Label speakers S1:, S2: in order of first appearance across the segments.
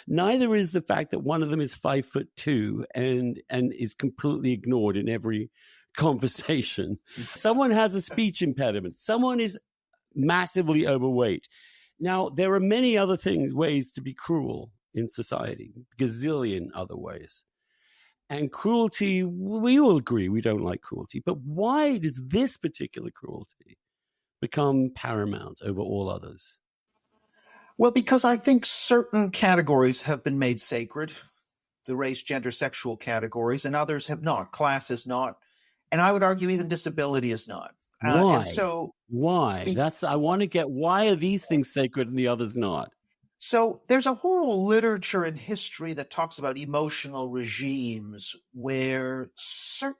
S1: Neither is the fact that one of them is 5'2" and is completely ignored in every conversation. Someone has a speech impediment. Someone is massively overweight. Now, there are many other ways to be cruel in society, gazillion other ways. And cruelty, we all agree we don't like cruelty. But why does this particular cruelty become paramount over all others?
S2: Well, because I think certain categories have been made sacred, the race, gender, sexual categories, and others have not. Class is not. And I would argue even disability is not.
S1: Why?
S2: And so
S1: why? I want to get, why are these things sacred and the others not?
S2: So there's a whole literature and history that talks about emotional regimes where,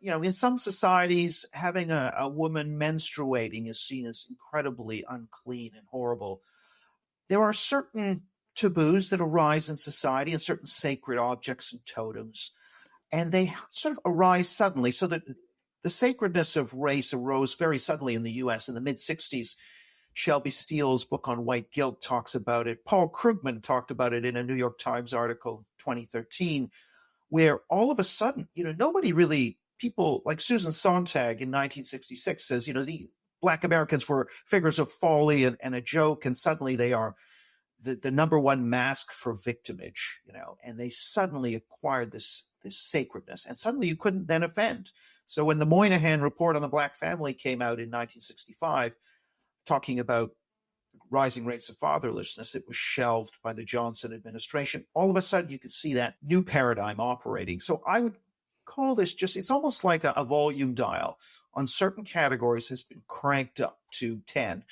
S2: in some societies, having a woman menstruating is seen as incredibly unclean and horrible. There are certain taboos that arise in society and certain sacred objects and totems, and they sort of arise suddenly. So that the sacredness of race arose very suddenly in the U.S. in the mid-'60s. Shelby Steele's book on white guilt talks about it. Paul Krugman talked about it in a New York Times article, 2013, where all of a sudden, nobody really, people like Susan Sontag in 1966 says, the Black Americans were figures of folly and a joke, and suddenly they are the number one mask for victimage, and they suddenly acquired this sacredness, and suddenly you couldn't then offend. So when the Moynihan Report on the Black Family came out in 1965, talking about rising rates of fatherlessness, it was shelved by the Johnson administration. All of a sudden, you could see that new paradigm operating. So I would call this it's almost like a volume dial on certain categories has been cranked up to 10.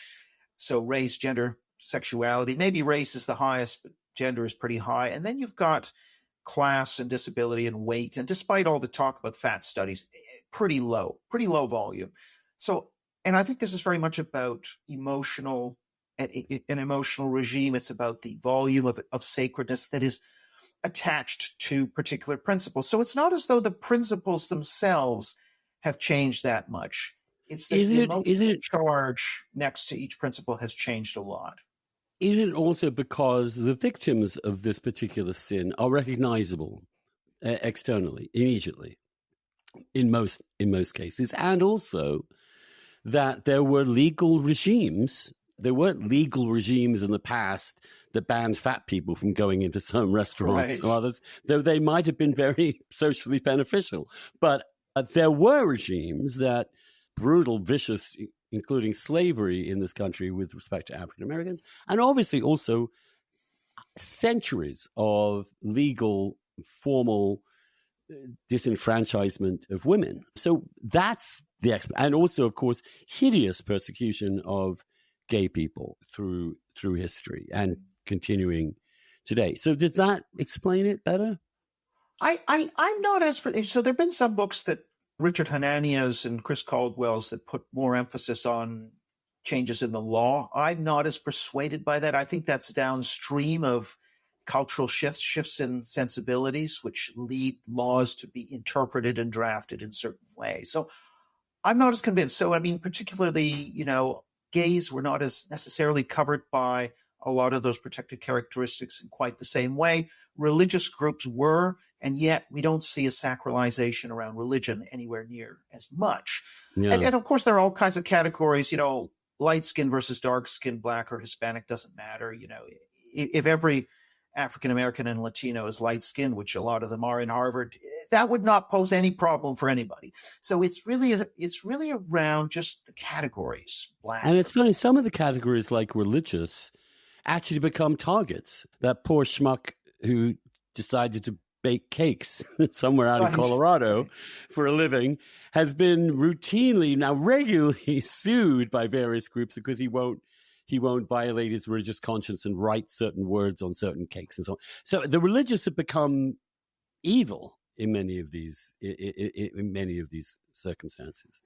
S2: So race, gender, sexuality, maybe race is the highest, but gender is pretty high. And then you've got class and disability and weight. And despite all the talk about fat studies, pretty low volume. And I think this is very much about an emotional regime. It's about the volume of sacredness that is attached to particular principles. So it's not as though the principles themselves have changed that much. It's that the emotional charge next to each principle has changed a lot.
S1: Is it also because the victims of this particular sin are recognizable externally, immediately, in most cases, and also that there were legal regimes. There weren't legal regimes in the past that banned fat people from going into some restaurants or others, though they might have been very socially beneficial. But there were regimes that brutal, vicious, including slavery in this country with respect to African Americans, and obviously also centuries of legal, formal disenfranchisement of women. So that's and also, of course, hideous persecution of gay people through history and continuing today. So does that explain it better?
S2: I'm not as so. There've been some books that Richard Hanania's and Chris Caldwell's that put more emphasis on changes in the law. I'm not as persuaded by that. I think that's downstream of cultural shifts in sensibilities, which lead laws to be interpreted and drafted in certain ways. So I'm not as convinced. So, I mean, particularly, gays were not as necessarily covered by a lot of those protected characteristics in quite the same way. Religious groups were, and yet we don't see a sacralization around religion anywhere near as much. Yeah. And of course, there are all kinds of categories, light skin versus dark skin, black or Hispanic doesn't matter. If every African-American and Latino is light-skinned, which a lot of them are in Harvard, that would not pose any problem for anybody. So it's really around just the categories. Black.
S1: And it's funny, some of the categories like religious actually become targets. That poor schmuck who decided to bake cakes somewhere out in Colorado for a living has been routinely, now regularly sued by various groups because he won't violate his religious conscience and write certain words on certain cakes and so on. So the religious have become evil in many of these circumstances.